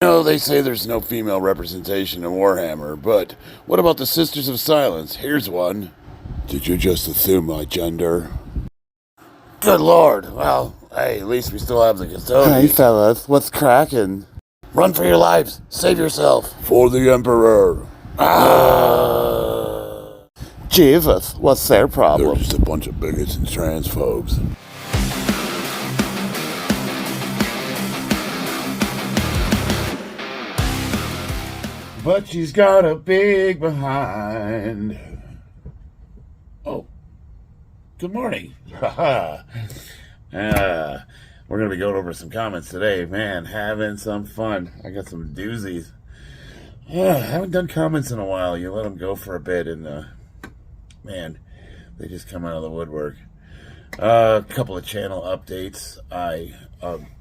No, they say there's no female representation in Warhammer, but what about the Sisters of Silence? Here's one. Did you just assume my gender? Good lord. Well, hey, at least we still have the custodian. Hey, fellas, what's cracking? Run for your lives. Save yourself. For the Emperor. Jesus, what's their problem? They're just a bunch of bigots and transphobes. But she's got a big behind. Oh. Good morning. We're going to be going over some comments today. Man, having some fun. I got some doozies. I haven't done comments in a while. You let them go for a bit, and man, they just come out of the woodwork. A couple of channel updates. I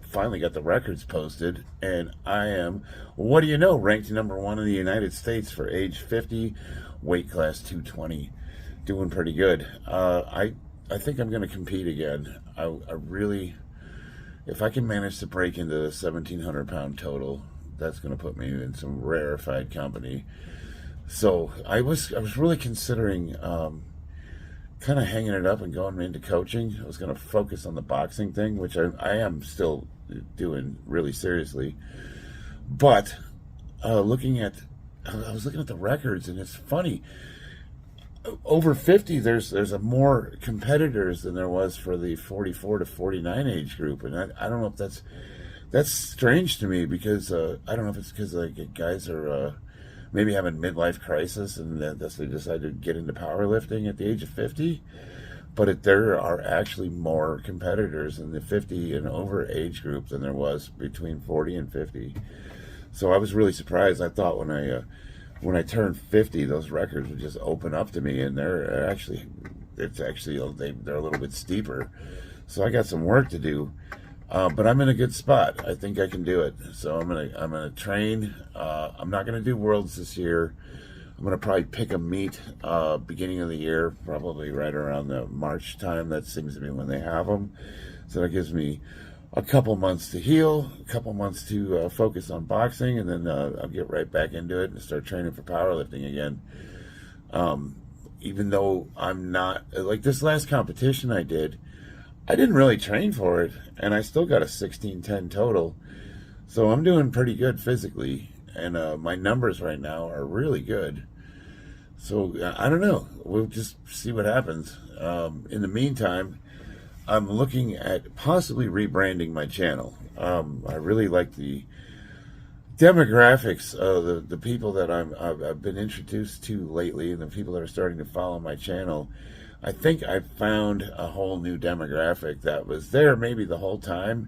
finally got the records posted, and I am, what do you know, ranked #1 in the United States for age 50, weight class 220. Doing pretty good. I think I'm going to compete again. I really, if I can manage to break into the 1,700 pound total, that's going to put me in some rarefied company. So I was really considering kind of hanging it up and going into coaching. I was going to focus on the boxing thing, which I am still doing really seriously. But I was looking at the records, and it's funny. Over 50, there's a more competitors than there was for the 44 to 49 age group, and I don't know if that's strange to me, because I don't know if it's because like guys are maybe having midlife crisis and thus they decide to get into powerlifting at the age of 50. But there are actually more competitors in the 50 and over age group than there was between 40 and 50. So I was really surprised. I thought when I turned 50, those records would just open up to me, and they're a little bit steeper. So I got some work to do, but I'm in a good spot. I think I can do it. So I'm gonna train. I'm not gonna do Worlds this year. I'm gonna probably pick a meet beginning of the year, probably right around the March time. That seems to be when they have them. So that gives me a couple months to heal, a couple months to focus on boxing, and then I'll get right back into it and start training for powerlifting again. Even though I'm not, like this last competition I didn't really train for it, and I still got a 1610 total. So I'm doing pretty good physically, and my numbers right now are really good. So I don't know. We'll just see what happens. In the meantime, I'm looking at possibly rebranding my channel. I really like the demographics of the people that I've been introduced to lately, and the people that are starting to follow my channel. I think I found a whole new demographic that was there maybe the whole time,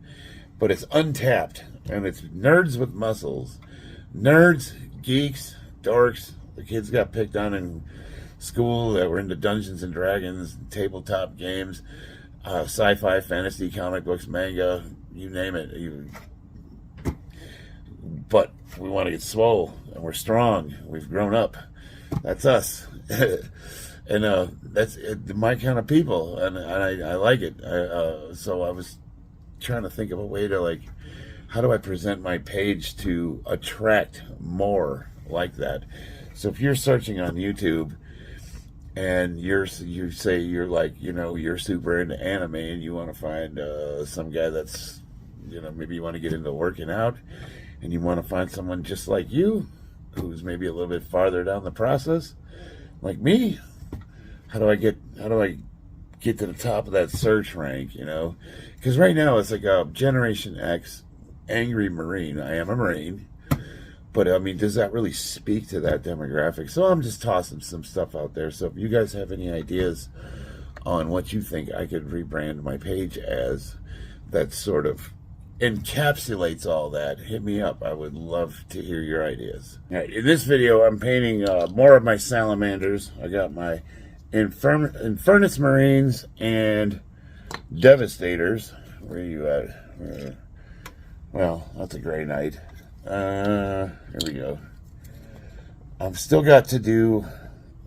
but it's untapped, and it's nerds with muscles. Nerds, geeks, dorks. The kids got picked on in school that were into Dungeons and Dragons, tabletop games, sci-fi, fantasy, comic books, manga, you name it. But we want to get swole, and we're strong. We've grown up. That's us. And that's my kind of people, and I like it. So I was trying to think of a way to, like, how do I present my page to attract more like that? So if you're searching on YouTube, and you say you're like, you're super into anime, and you want to find some guy that's, maybe you want to get into working out, and you want to find someone just like you, who's maybe a little bit farther down the process, like me. How do I get to the top of that search rank? Because right now it's like a Generation X angry Marine. I am a Marine. But, I mean, does that really speak to that demographic? So I'm just tossing some stuff out there. So if you guys have any ideas on what you think I could rebrand my page as that sort of encapsulates all that, hit me up. I would love to hear your ideas. All right, in this video, I'm painting more of my salamanders. I got my Infernus Marines and Devastators. Where are you at? Well, that's a gray knight. Here we go. I've still got to do,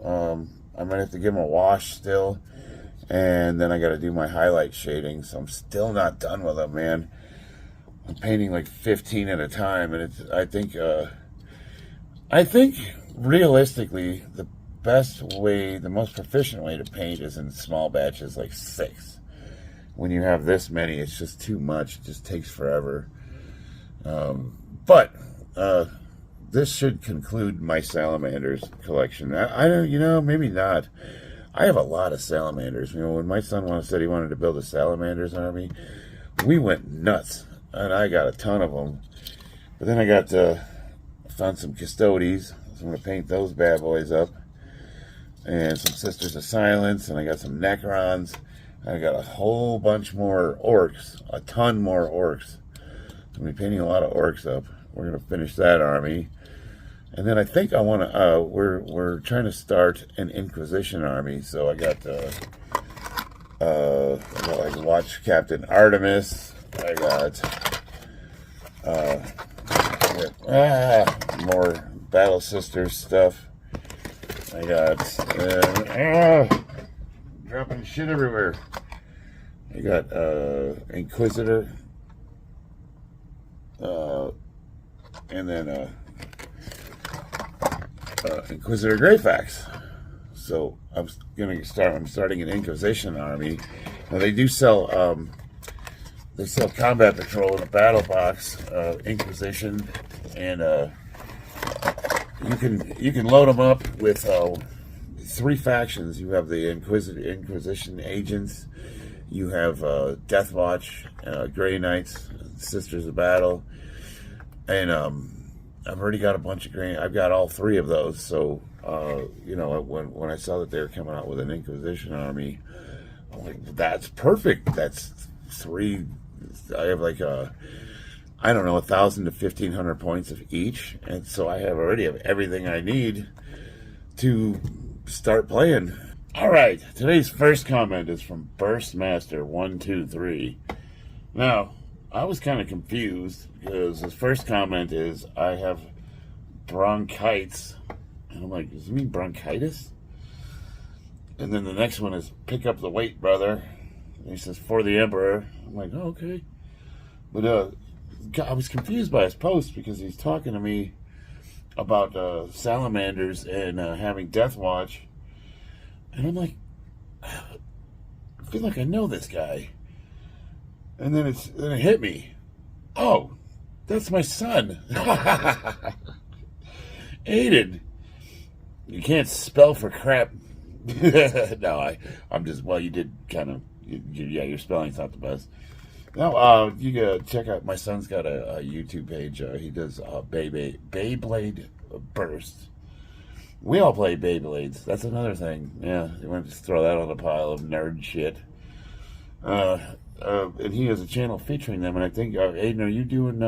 I might have to give them a wash still, and then I got to do my highlight shading, so I'm still not done with them, man. I'm painting like 15 at a time, and I think realistically the best way, the most proficient way to paint is in small batches, like 6. When you have this many, it's just too much. It just takes forever. But this should conclude my salamanders collection. I don't, maybe not. I have a lot of salamanders. When my son said he wanted to build a salamanders army, we went nuts, and I got a ton of them. But then I found some custodes. So I'm going to paint those bad boys up. And some Sisters of Silence, and I got some Necrons. I got a whole bunch more orcs, a ton more orcs. I'm going to be painting a lot of orcs up. We're going to finish that army. And then I think I want to, we're trying to start an Inquisition army. So I got like Watch Captain Artemis. I got more Battle Sisters stuff. I got dropping shit everywhere. I got Inquisitor, and then Inquisitor Greyfax. So I'm starting an Inquisition army. Now they do sell Combat Patrol in a battle box, Inquisition, and you can load them up with 3 factions. You have the Inquisition agents. You have Death Watch, Grey Knights, Sisters of Battle, and I've already got a bunch of Grey. I've got all 3 of those. So when I saw that they were coming out with an Inquisition army, I'm like, that's perfect. That's 3. I have like 1,000 to 1,500 points of each, and so I already have everything I need to start playing. All right, today's first comment is from Burstmaster123. Now, I was kind of confused because his first comment is, I have bronchitis, and I'm like, does it mean bronchitis? And then the next one is, pick up the weight, brother. And he says, for the Emperor. I'm like, oh, okay. But I was confused by his post because he's talking to me about salamanders and having Death Watch, and I'm like, I feel like I know this guy. And then it hit me. Oh, that's my son. Aiden, you can't spell for crap. No, I'm just, well, you did kind of, your spelling's not the best. No, you gotta check out, my son's got a YouTube page. He does Beyblade Burst. We all play Beyblades. That's another thing. Yeah, you want to just throw that on a pile of nerd shit. And he has a channel featuring them, and I think, Aiden, are you doing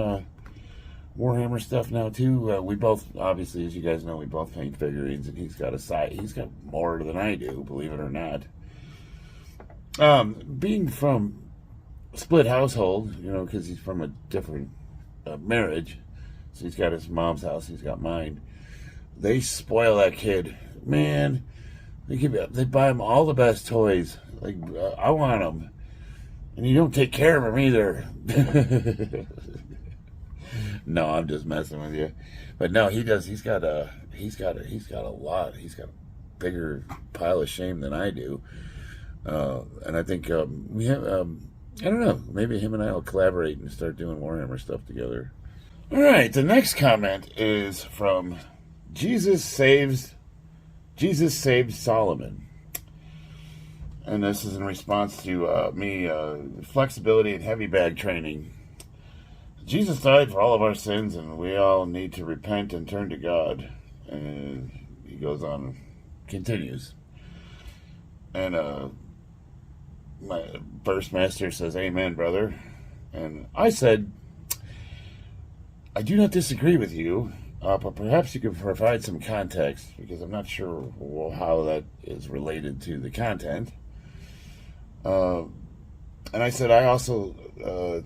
Warhammer stuff now too? We both, obviously, as you guys know, we both paint figurines, and he's got more than I do, believe it or not. Being from split household, because he's from a different marriage, so he's got his mom's house, he's got mine. They spoil that kid, man. They buy him all the best toys. Like, I want them, and you don't take care of him either. No, I'm just messing with you. But no, he does. He's got a lot. He's got a bigger pile of shame than I do. And I think we have. I don't know. Maybe him and I will collaborate and start doing Warhammer stuff together. All right. The next comment is from Jesus Saves Solomon. And this is in response to me, flexibility and heavy bag training. Jesus died for all of our sins, and we all need to repent and turn to God. And he goes on, continues. And my Burstmaster says, amen, brother. And I said, I do not disagree with you, but perhaps you could provide some context, because I'm not sure how that is related to the content. And I said, I also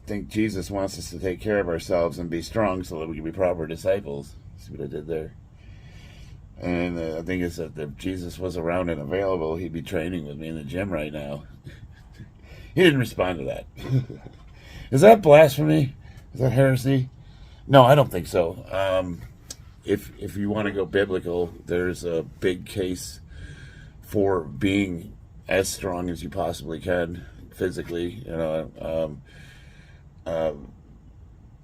think Jesus wants us to take care of ourselves and be strong so that we can be proper disciples. See what I did there? And I think it's that if Jesus was around and available, he'd be training with me in the gym right now. He didn't respond to that. Is that blasphemy? Is that heresy? No, I don't think so. If you want to go biblical, there's a big case for being as strong as you possibly can physically.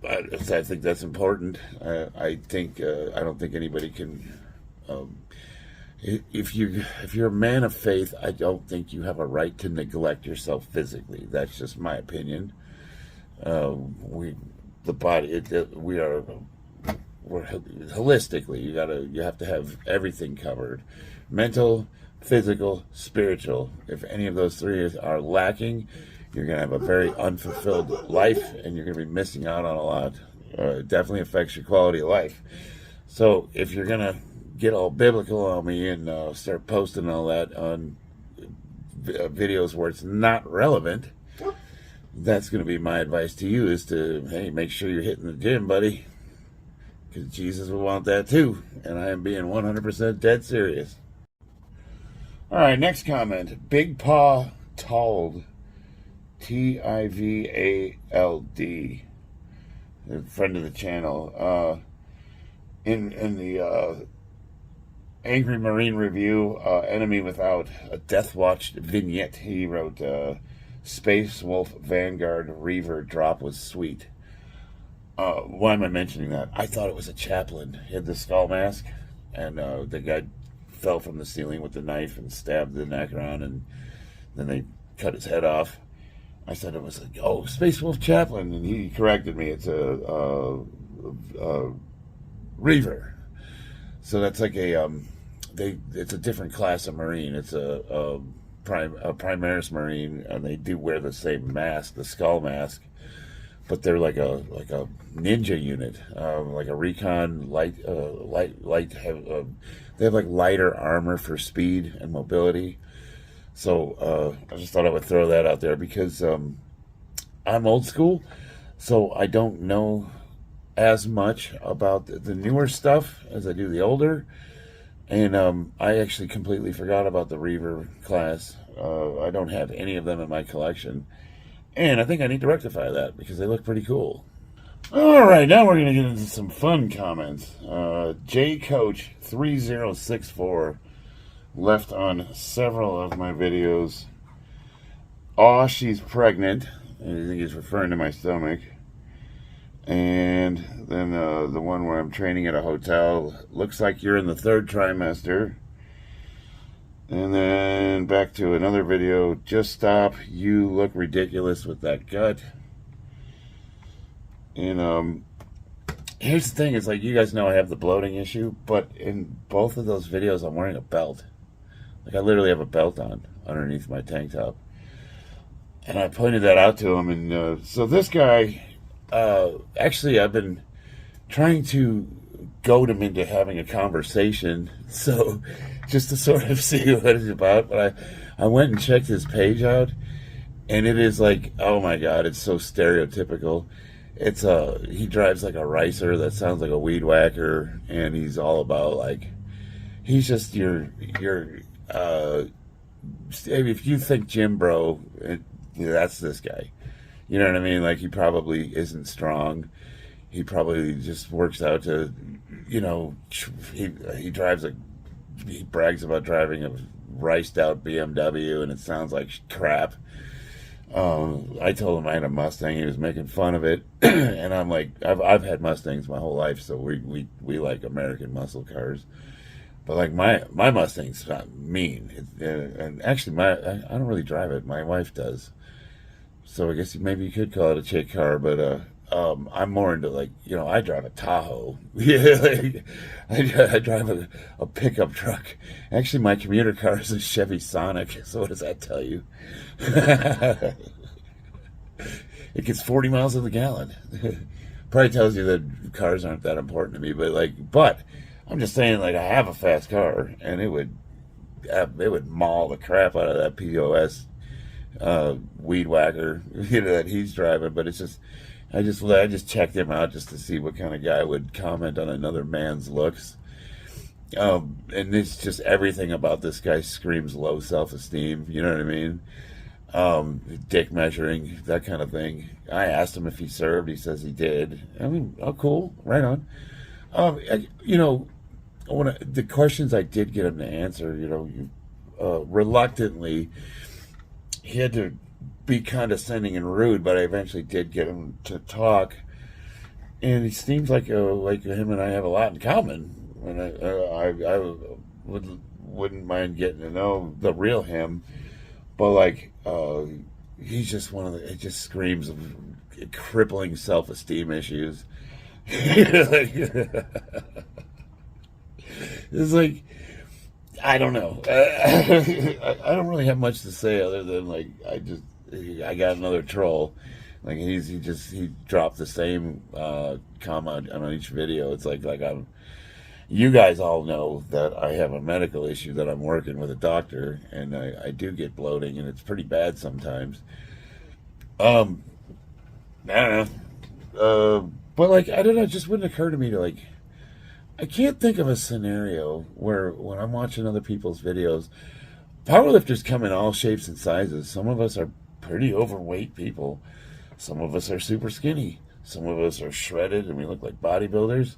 I think that's important. I don't think anybody can. If you're a man of faith, I don't think you have a right to neglect yourself physically. That's just my opinion. We're holistically. You have to have everything covered: mental, physical, spiritual. If any of those three are lacking, you're going to have a very unfulfilled life, and you're going to be missing out on a lot. It definitely affects your quality of life. So if you're going to get all biblical on me and start posting all that on videos where it's not relevant, that's going to be my advice to you, is to, hey, make sure you're hitting the gym, buddy, because Jesus will want that too, and I am being 100% dead serious. All right, next comment. Big Paw Tald, Tivald, a friend of the channel. In the Angry Marine review, Enemy Without, a Death Watch vignette, he wrote, Space Wolf Vanguard Reaver drop was sweet. Why am I mentioning that? I thought it was a chaplain. He had the skull mask, and the guy fell from the ceiling with the knife and stabbed the neck around, and then they cut his head off. I said it was like, oh, Space Wolf Chaplain, and he corrected me. It's a Reaver. So that's like it's a different class of Marine. It's a Primaris Marine, and they do wear the same mask, the skull mask, but they're like a ninja unit, like a recon light. They have like lighter armor for speed and mobility. So I just thought I would throw that out there because I'm old school, so I don't know as much about the newer stuff as I do the older. And I actually completely forgot about the Reaver class. I don't have any of them in my collection. And I think I need to rectify that because they look pretty cool. All right, now we're going to get into some fun comments. JCoach3064 left on several of my videos. Aw, she's pregnant. And I think he's referring to my stomach. And then the one where I'm training at a hotel. Looks like you're in the third trimester. And then back to another video. Just stop. You look ridiculous with that gut. And here's the thing. It's like, you guys know I have the bloating issue. But in both of those videos, I'm wearing a belt. Like, I literally have a belt on underneath my tank top. And I pointed that out to him. And so this guy... actually, I've been trying to goad him into having a conversation, so just to sort of see what it's about. But I went and checked his page out, and it is like, oh my god, it's so stereotypical. It's he drives like a ricer that sounds like a weed whacker, and he's all about like, he's just your if you think gym bro, that's this guy. You know what I mean? Like, he probably isn't strong. He probably just works out to, he drives he brags about driving a riced out BMW, and it sounds like crap. I told him I had a Mustang. He was making fun of it. And I'm like, I've had Mustangs my whole life, so we like American muscle cars. But like my Mustang's not mean. And actually I don't really drive it. My wife does. So I guess maybe you could call it a chick car, but I'm more into, like, I drive a Tahoe. Yeah, I drive a pickup truck. Actually, my commuter car is a Chevy Sonic, so what does that tell you? It gets 40 miles to the gallon. Probably tells you that cars aren't that important to me, but I'm just saying, like, I have a fast car, and it would maul the crap out of that POS weed whacker that he's driving. But it's just, I just checked him out just to see what kind of guy would comment on another man's looks. And it's just, everything about this guy screams low self-esteem. You know what I mean? dick measuring, that kind of thing. I asked him if he served. He says he did. I mean, oh, cool, right on. The questions I did get him to answer, reluctantly, he had to be condescending and rude, but I eventually did get him to talk. And he seems like him and I have a lot in common. And I wouldn't mind getting to know the real him, but he's just it just screams of crippling self-esteem issues. It's like, I don't know. I don't really have much to say other than I got another troll. Like he dropped the same comment on each video. It's like you guys all know that I have a medical issue, that I'm working with a doctor, and I do get bloating, and it's pretty bad sometimes. I don't know. But I don't know. It just wouldn't occur to me to I can't think of a scenario where when I'm watching other people's videos, powerlifters come in all shapes and sizes. Some of us are pretty overweight people. Some of us are super skinny. Some of us are shredded and we look like bodybuilders.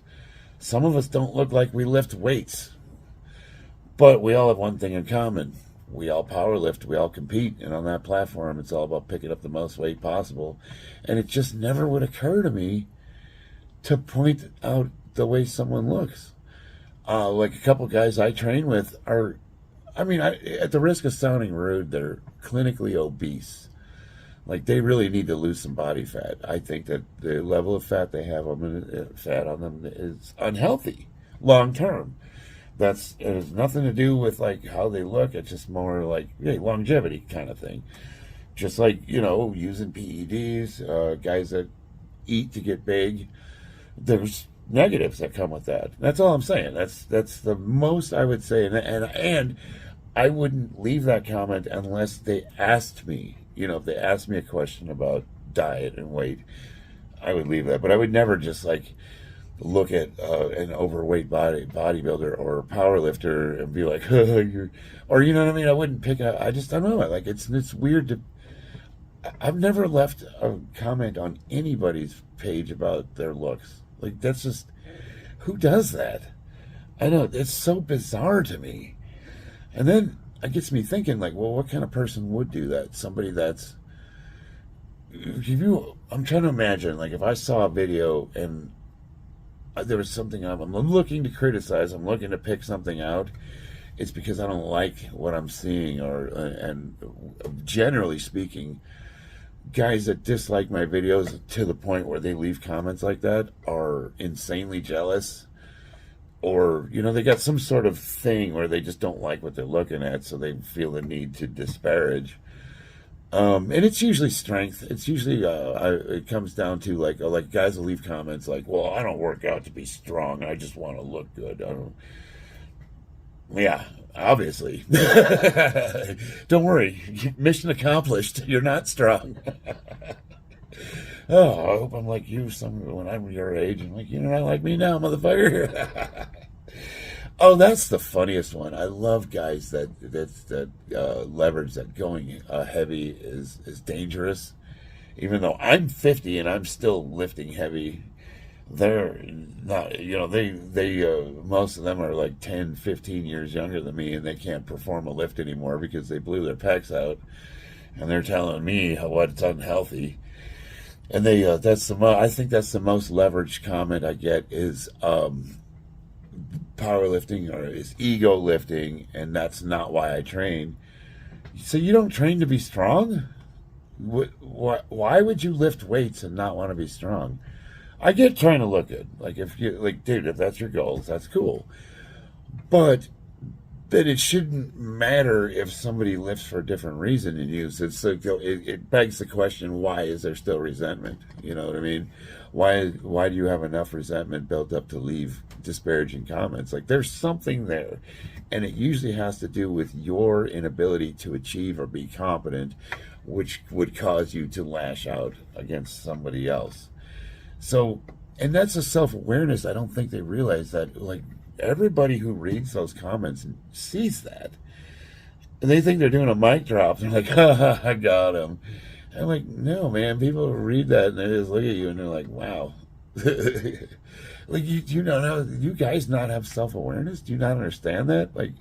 Some of us don't look like we lift weights. But we all have one thing in common. We all powerlift. We all compete. And on that platform, it's all about picking up the most weight possible. And it just never would occur to me to point out the way someone looks. A couple guys I train with are, at the risk of sounding rude, they're clinically obese. They really need to lose some body fat. I think that the level of fat they have on them is unhealthy long term. It has nothing to do with how they look. It's just more longevity kind of thing. Just using PEDs, guys that eat to get big. There's negatives that come with that. That's all I'm saying. That's the most I would say. And I wouldn't leave that comment unless they asked me. If they asked me a question about diet and weight, I would leave that. But I would never just look at an overweight bodybuilder or powerlifter and be like, or you know what I mean? I wouldn't pick up. I just don't know. It's weird to. I've never left a comment on anybody's page about their looks. That's just, who does that? I know, it's so bizarre to me. And then it gets me thinking, well, what kind of person would do that? Somebody that's, I'm trying to imagine, if I saw a video and there was something I'm looking to criticize, I'm looking to pick something out, it's because I don't like what I'm seeing, and generally speaking, guys that dislike my videos to the point where they leave comments like that are insanely jealous, or they got some sort of thing where they just don't like what they're looking at, so they feel the need to disparage. And it's usually strength. It's usually it comes down to guys will leave comments well, I don't work out to be strong, I just want to look good. Yeah, obviously. Don't worry. Mission accomplished. You're not strong. Oh, I hope I'm like you when I'm your age. And you're not like me now, motherfucker. Oh, that's the funniest one. I love guys that leverage that going heavy is dangerous. Even though I'm 50 and I'm still lifting heavy, they're not, they most of them are 10, 15 years younger than me, and they can't perform a lift anymore because they blew their pecs out, and they're telling me it's unhealthy. And I think that's the most leveraged comment I get is powerlifting or is ego lifting, and that's not why I train. So you don't train to be strong? Why would you lift weights and not want to be strong? I get trying to look good. If that's your goals, that's cool. But then it shouldn't matter if somebody lifts for a different reason than you. So it begs the question, why is there still resentment? You know what I mean? Why do you have enough resentment built up to leave disparaging comments? There's something there. And it usually has to do with your inability to achieve or be competent, which would cause you to lash out against somebody else. So, and that's a self-awareness. I don't think they realize that, everybody who reads those comments sees that. And they think they're doing a mic drop. They're like, ha, I got him. I'm like, no, man. People read that and they just look at you and they're like, wow. Like, you don't know, you guys not have self-awareness? Do you not understand that? Like,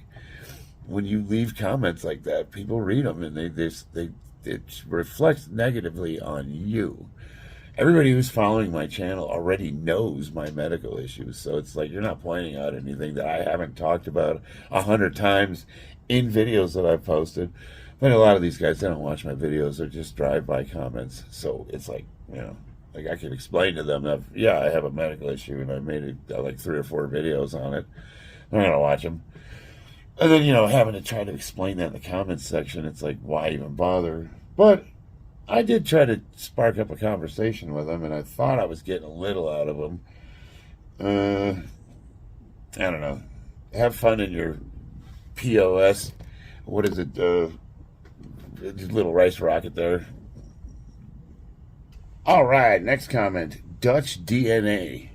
when you leave comments like that, people read them and it reflects negatively on you. Everybody who's following my channel already knows my medical issues, so it's like you're not pointing out anything that I haven't talked about 100 times in videos that I've posted. But a lot of these guys, they don't watch my videos; they're just drive-by comments. So it's like, like I can explain to them that, yeah, I have a medical issue, and I made like 3 or 4 videos on it. They're not gonna watch them. And then, having to try to explain that in the comments section, it's like, why even bother? But I did try to spark up a conversation with them, and I thought I was getting a little out of them. I don't know. Have fun in your POS. What is it? Little rice rocket there. All right, next comment. Dutch DNA.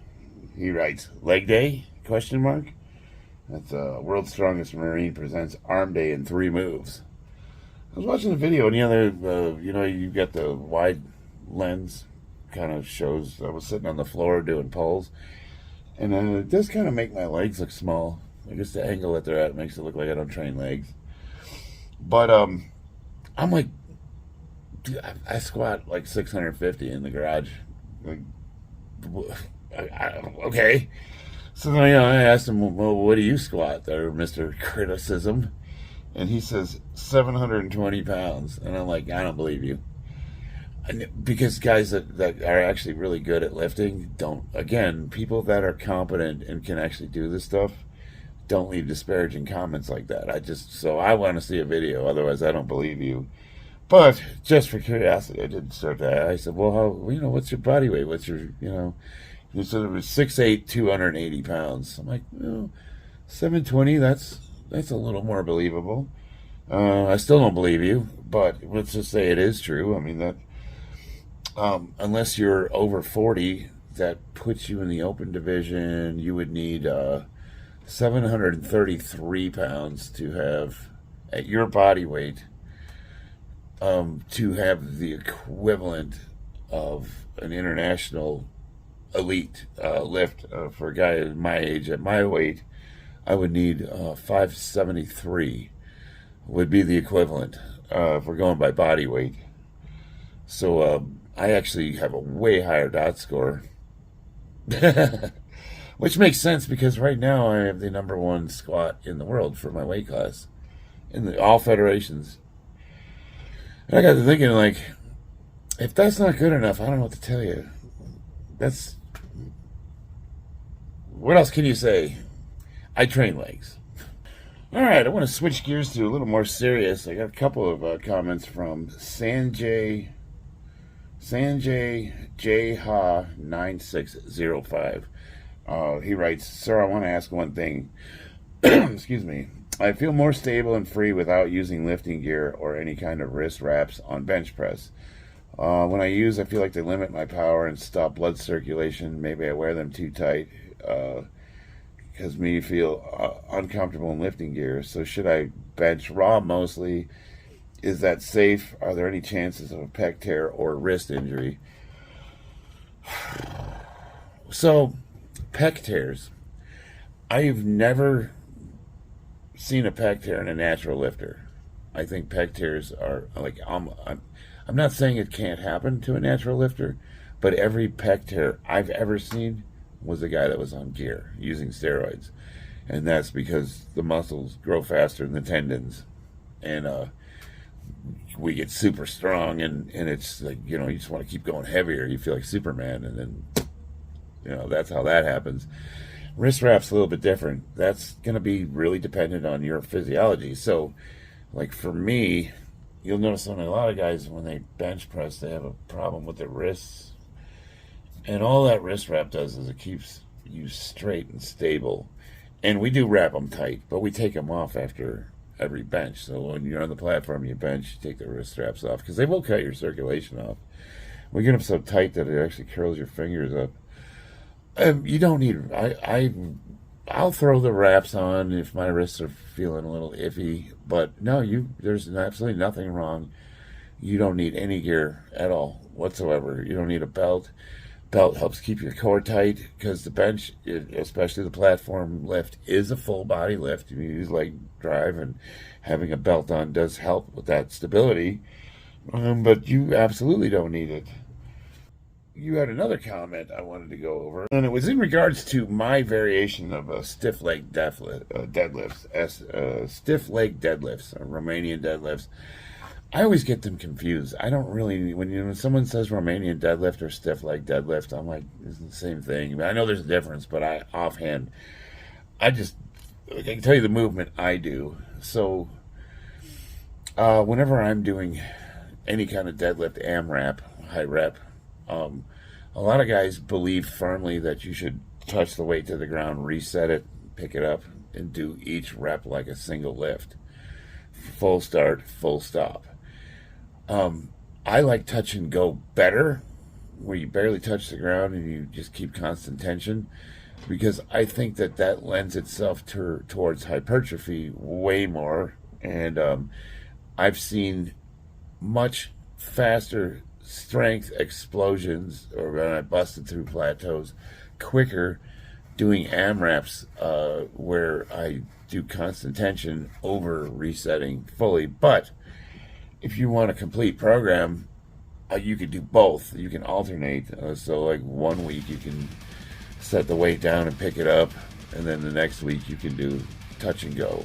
He writes, leg day? Question mark. That's World's Strongest Marine presents Arm Day in 3 moves. I was watching the video, and you got the wide lens kind of shows. I was sitting on the floor doing pulls, and it does kind of make my legs look small. I guess the angle that they're at makes it look like I don't train legs. But I'm like, dude, I squat like 650 in the garage. Like, okay. So then I asked him, well, what do you squat there, Mr. Criticism? And he says 720 pounds. And I'm like, I don't believe you. Because guys that are actually really good at lifting don't, again, people that are competent and can actually do this stuff don't leave disparaging comments like that. So I want to see a video, otherwise I don't believe you. But just for curiosity, I did start that. I said, well, what's your body weight? What's your, he said it was 6'8", 280 pounds. I'm like, 720, that's a little more believable. I still don't believe you, but let's just say it is true. I mean, that unless you're over 40, that puts you in the open division. You would need 733 pounds to have, at your body weight, to have the equivalent of an international elite lift. For a guy my age, at my weight, I would need 573 would be the equivalent if we're going by body weight. So I actually have a way higher dot score. Which makes sense because right now I have the #1 squat in the world for my weight class in all federations. And I got to thinking, like, if that's not good enough, I don't know what to tell you. What else can you say? I train legs. All right, I want to switch gears to a little more serious. I got a couple of comments from Sanjay Jha 9605. He writes, sir, I want to ask one thing. Excuse me. I feel more stable and free without using lifting gear or any kind of wrist wraps on bench press. When I use, I feel like they limit my power and stop blood circulation. Maybe I wear them too tight because me feel uncomfortable in lifting gear. So should I bench raw mostly? Is that safe? Are there any chances of a pec tear or wrist injury? So, pec tears. I've never seen a pec tear in a natural lifter. I think pec tears are like, I'm not saying it can't happen to a natural lifter, but every pec tear I've ever seen was a guy that was on gear using steroids. And that's because the muscles grow faster than the tendons. And we get super strong, and it's like, you just want to keep going heavier. You feel like Superman, and then, that's how that happens. Wrist wrap's a little bit different. That's going to be really dependent on your physiology. So, like for me, you'll notice on a lot of guys when they bench press, they have a problem with their wrists. And all that wrist wrap does is it keeps you straight and stable. And we do wrap them tight, but we take them off after every bench. So when you're on the platform, you bench, you take the wrist straps off because they will cut your circulation off. We get them so tight that it actually curls your fingers up. You don't need. I'll throw the wraps on if my wrists are feeling a little iffy. But no, there's absolutely nothing wrong. You don't need any gear at all whatsoever. You don't need a belt. Belt helps keep your core tight because the bench, especially the platform lift, is a full body lift. You use leg drive, and having a belt on does help with that stability. But you absolutely don't need it. You had another comment I wanted to go over, and it was in regards to my variation of a stiff leg deadlifts, stiff leg deadlifts, Romanian deadlifts. I always get them confused. I don't really, when someone says Romanian deadlift or stiff leg deadlift, I'm like, it's the same thing. I know there's a difference, but I can tell you the movement I do. So, whenever I'm doing any kind of deadlift, AMRAP, high rep, a lot of guys believe firmly that you should touch the weight to the ground, reset it, pick it up, and do each rep like a single lift. Full start, full stop. I like touch and go better, where you barely touch the ground and you just keep constant tension, because I think that lends itself towards hypertrophy way more. And I've seen much faster strength explosions, or when I busted through plateaus quicker doing AMRAPs, where I do constant tension over resetting fully. But if you want a complete program, you could do both. You can alternate. So like 1 week you can set the weight down and pick it up, and then the next week you can do touch and go.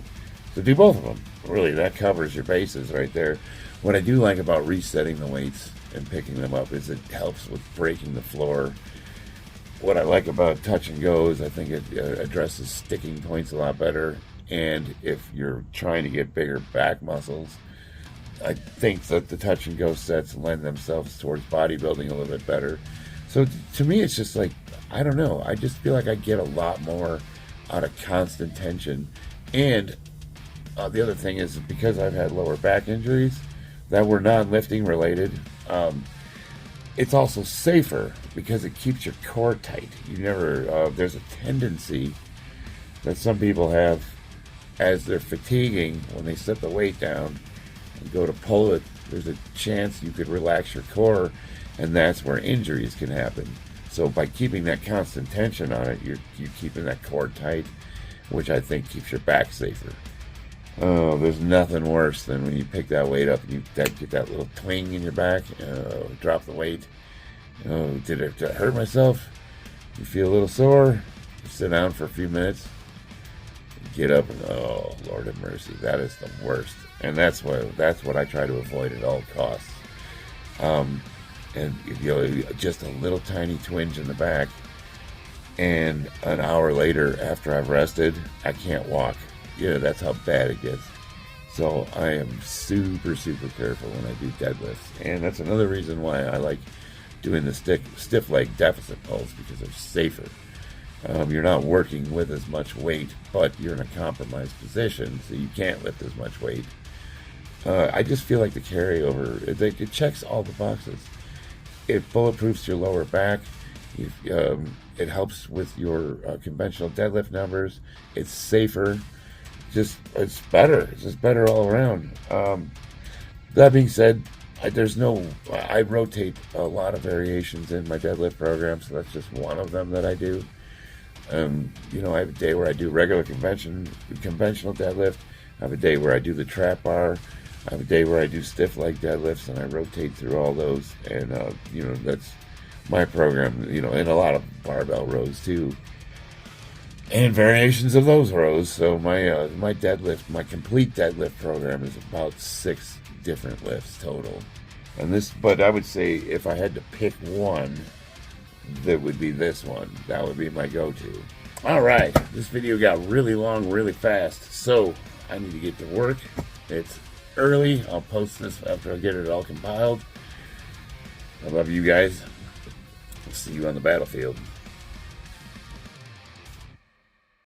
So do both of them. Really, that covers your bases right there. What I do like about resetting the weights and picking them up is it helps with breaking the floor. What I like about touch and go is I think it addresses sticking points a lot better. And if you're trying to get bigger back muscles, I think that the touch and go sets lend themselves towards bodybuilding a little bit better. So to me, it's just like, I don't know. I just feel like I get a lot more out of constant tension. And the other thing is, because I've had lower back injuries that were non-lifting related, it's also safer because it keeps your core tight. There's a tendency that some people have as they're fatiguing when they set the weight down and go to pull it. There's a chance you could relax your core, and that's where injuries can happen. So by keeping that constant tension on it, you're keeping that core tight, which I think keeps your back safer. Oh, there's nothing worse than when you pick that weight up and you get that little twing in your back, drop the weight. Did it hurt myself? You feel a little sore? You sit down for a few minutes, get up, and oh, Lord have mercy, that is the worst. And that's what I try to avoid at all costs. And just a little tiny twinge in the back, and an hour later, after I've rested, I can't walk. That's how bad it gets. So I am super, super careful when I do deadlifts. And that's another reason why I like doing the stiff leg deficit pulls, because they're safer. You're not working with as much weight, but you're in a compromised position, so you can't lift as much weight. I just feel like the carryover, it checks all the boxes. It bulletproofs your lower back. It helps with your conventional deadlift numbers. It's safer. It's better. It's just better all around. That being said, I rotate a lot of variations in my deadlift program, so that's just one of them that I do. I have a day where I do regular conventional deadlift. I have a day where I do the trap bar. I have a day where I do stiff leg deadlifts, and I rotate through all those. And, that's my program, and a lot of barbell rows too, and variations of those rows. So my complete deadlift program is about 6 different lifts total. But I would say if I had to pick one, that would be this one. That would be my go-to. All right, this video got really long really fast, so I need to get to work. It's early. I'll post this after I get it all compiled. I love you guys. I'll see you on the battlefield.